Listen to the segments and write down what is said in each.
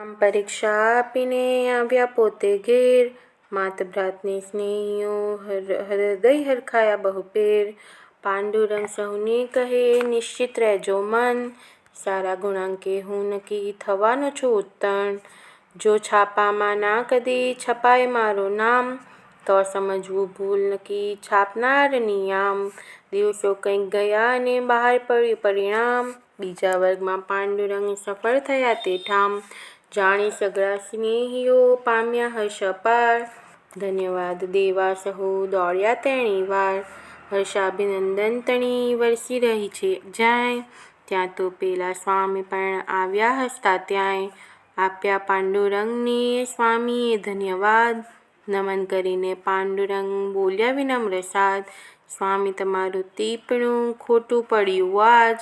આમ પરીક્ષા આપીને આવ્યા પોતે ઘેર, માત ભ્રાતને સ્નેહીઓ હૃદય હરખાયા બહુપેર. પાંડુરંગ સહુને કહે નિશ્ચિત રહેજો મન, સારા ગુણાંકે હું નક્કી થવાનો છું ઉત્તીર્ણ. જો છાપામાં ના કદી છપાય મારું નામ, તો સમજવું ભૂલ નક્કી છાપનારની આમ. દિવસો કંઈક ગયા અને બહાર પડ્યું પરિણામ, બીજા વર્ગમાં પાંડુરંગ સફળ થયા તે ઠામ. જાણી સઘળા સ્નેહીઓ પામ્યા હર્ષ અપાર, ધન્યવાદ દેવા સહુ દોડ્યા તેણી વાર. હર્ષાભિનંદન તણી વરસી રહી છે જ્યાંય, ત્યાં તો પેલા સ્વામી પણ આવ્યા હસતા ત્યાંય. આપ્યા પાંડુરંગને સ્વામીએ ધન્યવાદ, નમન કરીને પાંડુરંગ બોલ્યા વિનમ્ર સાદ. સ્વામી તમારું ટીપણું ખોટું પડ્યું આજ,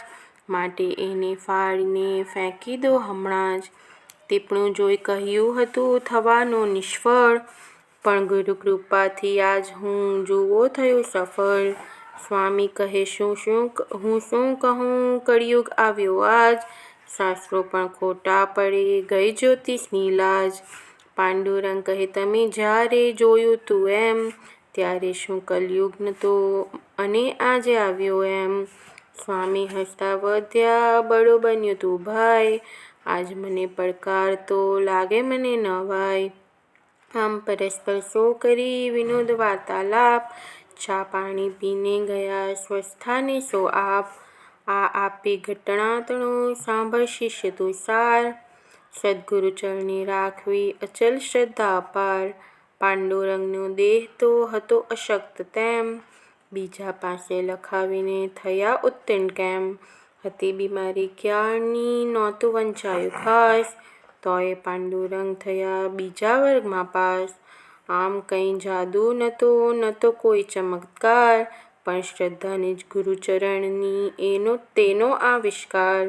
માટે એને ફાડીને ફેંકી દો હમણાં જ. ટીપણું જોઈ કહ્યું હતું થવાનું નિષ્ફળ, પણ ગુરુ કૃપાથી આજ હું જુઓ થયો સફળ. સ્વામી કહે હું શું કહું કળિયુગ આવ્યો આજ, શાસ્ત્રો પણ ખોટા પડે ગઈ જ્યોતિષની લાજ. પાંડુરંગ કહે તમે જ્યારે જોયું તું એમ, ત્યારે શું કળિયુગ નતો અને આજે આવ્યો એમ. સ્વામી હસતા વધ્યા બળો બન્યો તું ભાઈ, આજ મને પડકાર તો લાગે મને નવાઈ. આમ પરસ્પર સો કરી વિનોદ વાર્તાલાપ, ચા પાણી પીને ગયા સ્વસ્થાને સો આપ. આ આપી ઘટના તણો સાંભળ શિષ્ય તું સાર, સદ્ગુરુ ચરણે રાખવી અચલ શ્રદ્ધા અપાર. પાંડુરંગનો દેહ તો હતો અશક્ત તેમ, બીજા પાસે લખાવીને થયા ઉત્તીર્ણ કેમ. હતી બીમારી ક્યારની નહોતું વંચાયું ખાસ, તોયે પાંડુરંગ થયા બીજા વર્ગમાં પાસ. આમ કંઈ જાદુ નતો કોઈ ચમત્કાર, પણ શ્રદ્ધાની જ ગુરુચરણની તેનો આવિષ્કાર.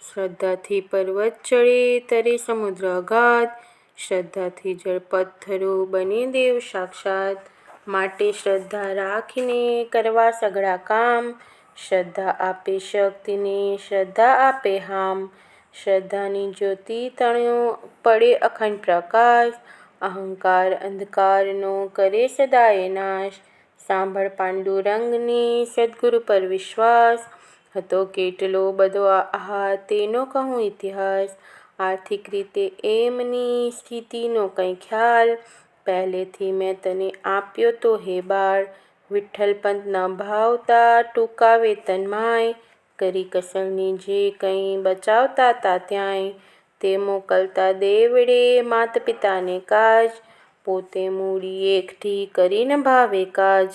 શ્રદ્ધાથી પર્વત ચડે તરે સમુદ્ર અગાધ, શ્રદ્ધાથી જળ પત્થરો બને દેવ સાક્ષાત. માટે શ્રદ્ધા રાખીને કરવા સઘળા કામ, શ્રદ્ધા આપે શક્તિને શ્રદ્ધા આપે હામ. શ્રદ્ધાની જ્યોતિ તણો પડે અખંડ પ્રકાશ, અહંકાર અંધકારનો કરે સદાયે નાશ. સાંભળ પાંડુરંગને સદ્ગુરુ પર વિશ્વાસ, હતો કેટલો બધો તેનો કહું ઇતિહાસ. આર્થિક રીતે એમની સ્થિતિનો કંઈ ખ્યાલ, પહેલેથી મેં તને આપ્યો તો હે બાળ. વિઠ્ઠલપંત ન ભાવતા ટૂંકા વેતનમાંય, કરી કસરણી જે કંઈ બચાવતા તા ત્યાંય. તે મોકલતા દેવડે માત પિતાને કાજ, પોતે મૂડી એકઠી કરી નભાવે કાજ.